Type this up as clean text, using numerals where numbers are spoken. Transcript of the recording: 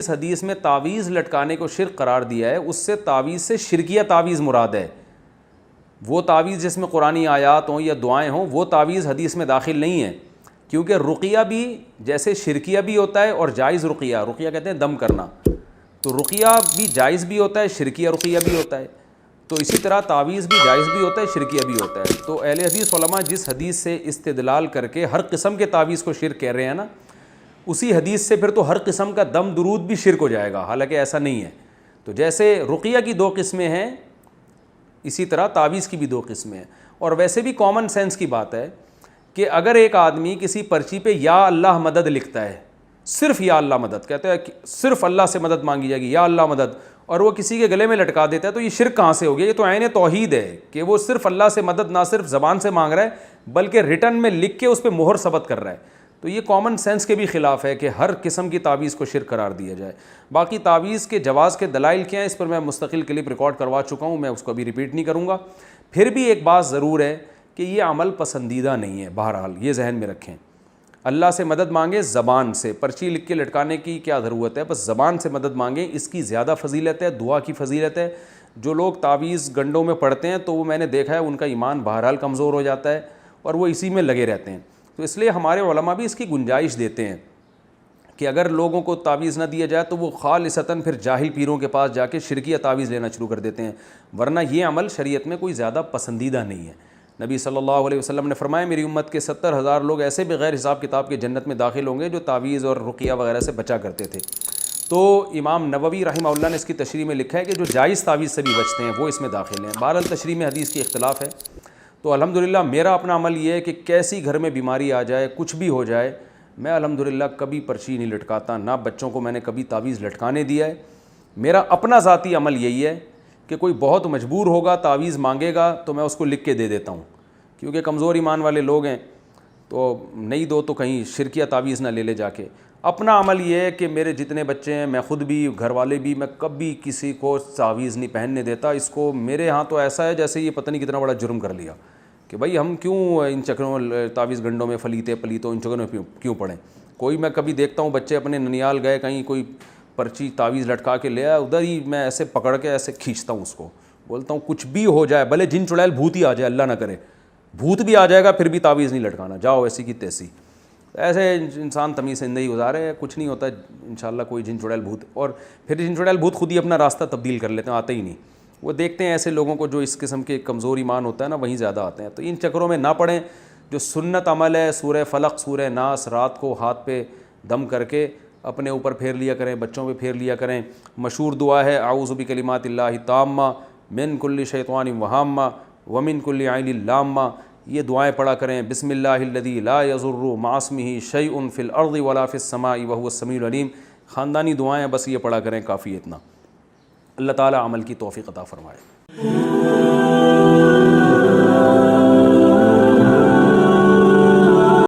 اس حدیث میں تعویذ لٹکانے کو شرک قرار دیا ہے، اس سے تعویذ سے شرکیہ تعویذ مراد ہے. وہ تعویذ جس میں قرآنی آیات ہوں یا دعائیں ہوں وہ تعویذ حدیث میں داخل نہیں ہے، کیونکہ رقیہ بھی جیسے شرکیہ بھی ہوتا ہے اور جائز رقیہ، رقیہ کہتے ہیں دم کرنا، تو رقیہ بھی جائز بھی ہوتا ہے، شرکیہ رقیہ بھی ہوتا ہے. تو اسی طرح تعویذ بھی جائز بھی ہوتا ہے، شرکیہ بھی ہوتا ہے. تو اہل حدیث علماء جس حدیث سے استدلال کر کے ہر قسم کے تعویذ کو شرک کہہ رہے ہیں نا، اسی حدیث سے پھر تو ہر قسم کا دم درود بھی شرک ہو جائے گا، حالانکہ ایسا نہیں ہے. تو جیسے رقیہ کی 2 قسمیں ہیں، اسی طرح تعویذ کی بھی 2 قسمیں ہیں. اور ویسے بھی کامن سینس کی بات ہے کہ اگر ایک آدمی کسی پرچی پہ یا اللہ مدد لکھتا ہے، صرف یا اللہ مدد کہتے ہیں، صرف اللہ سے مدد مانگی جائے گی یا اللہ مدد، اور وہ کسی کے گلے میں لٹکا دیتا ہے، تو یہ شرک کہاں سے ہو گیا؟ یہ تو عین توحید ہے کہ وہ صرف اللہ سے مدد نہ صرف زبان سے مانگ رہا ہے بلکہ ریٹن میں لکھ کے اس پہ مہر ثبت کر رہا ہے. تو یہ کامن سینس کے بھی خلاف ہے کہ ہر قسم کی تعویذ کو شرک قرار دیا جائے. باقی تعویذ کے جواز کے دلائل کیا ہیں اس پر میں مستقل کلپ ریکارڈ کروا چکا ہوں، میں اس کو ابھی ریپیٹ نہیں کروں گا. پھر بھی ایک بات ضرور ہے کہ یہ عمل پسندیدہ نہیں ہے، بہرحال یہ ذہن میں رکھیں. اللہ سے مدد مانگیں زبان سے، پرچی لکھ کے لٹکانے کی کیا ضرورت ہے، بس زبان سے مدد مانگیں، اس کی زیادہ فضیلت ہے، دعا کی فضیلت ہے. جو لوگ تعویذ گنڈوں میں پڑھتے ہیں تو وہ میں نے دیکھا ہے ان کا ایمان بہرحال کمزور ہو جاتا ہے اور وہ اسی میں لگے رہتے ہیں. تو اس لیے ہمارے علماء بھی اس کی گنجائش دیتے ہیں کہ اگر لوگوں کو تعویذ نہ دیا جائے تو وہ خالصتاً پھر جاہل پیروں کے پاس جا کے شرکیہ تعویذ لینا شروع کر دیتے ہیں، ورنہ یہ عمل شریعت میں کوئی زیادہ پسندیدہ نہیں ہے. نبی صلی اللہ علیہ وسلم نے فرمایا میری امت کے 70,000 لوگ ایسے بغیر حساب کتاب کے جنت میں داخل ہوں گے جو تعویذ اور رقیہ وغیرہ سے بچا کرتے تھے. تو امام نووی رحمہ اللہ نے اس کی تشریح میں لکھا ہے کہ جو جائز تعویذ سے بھی بچتے ہیں وہ اس میں داخل ہیں. بہرحال تشریح میں حدیث کی اختلاف ہے. تو الحمدللہ میرا اپنا عمل یہ ہے کہ کیسی گھر میں بیماری آ جائے، کچھ بھی ہو جائے، میں الحمدللہ کبھی پرچی نہیں لٹکاتا، نہ بچوں کو میں نے کبھی تعویذ لٹکانے دیا ہے. میرا اپنا ذاتی عمل یہی ہے کہ کوئی بہت مجبور ہوگا تعویذ مانگے گا تو میں اس کو لکھ کے دے دیتا ہوں، کیونکہ کمزور ایمان والے لوگ ہیں تو نہیں دو تو کہیں شرکیہ تعویذ نہ لے لے جا کے. اپنا عمل یہ ہے کہ میرے جتنے بچے ہیں، میں خود بھی، گھر والے بھی، میں کبھی کسی کو تعویذ نہیں پہننے دیتا. اس کو میرے ہاں تو ایسا ہے جیسے یہ پتہ نہیں کتنا بڑا جرم کر لیا کہ بھائی ہم کیوں ان چکروں تعویذ گنڈوں میں پلیتوں ان چکروں میں کیوں پڑیں. کوئی میں کبھی دیکھتا ہوں بچے اپنے ننیال گئے کہیں، کوئی پرچی تعویذ لٹکا کے لے آیا، ادھر ہی میں ایسے پکڑ کے ایسے کھینچتا ہوں اس کو، بولتا ہوں کچھ بھی ہو جائے، بھلے جن چڑیل بھوت ہی آ جائے، اللہ نہ کرے بھوت بھی آ جائے گا پھر بھی تعویذ نہیں لٹکانا، جاؤ ایسی کی تیسی. ایسے انسان تمیز سے زندگی گزارے، کچھ نہیں ہوتا انشاءاللہ کوئی جن چڑیل بھوت. اور پھر جن چڑیل بھوت خود ہی اپنا راستہ تبدیل کر لیتے ہیں، آتے ہی نہیں. وہ دیکھتے ہیں ایسے لوگوں کو جو اس قسم کے کمزور ایمان ہوتا ہے نا، وہیں زیادہ آتے ہیں. تو ان چکروں میں نہ پڑیں. جو سنت عمل ہے سورہ فلق سورہ ناس رات کو ہاتھ پہ دم کر کے اپنے اوپر پھیر لیا کریں، بچوں پہ پھیر لیا کریں. مشہور دعا ہے اعوذ بکلمات اللہ التامہ من کل شیطان وہامہ ومن کل عین لامہ. یہ دعائیں پڑھا کریں. بسم اللہ الذی لا یضر مع اسمہ شیء فی الارض ولا فی السماء وہو السمیع العلیم. خاندانی دعائیں بس یہ پڑھا کریں، کافی اتنا. اللہ تعالی عمل کی توفیق عطا فرمائے.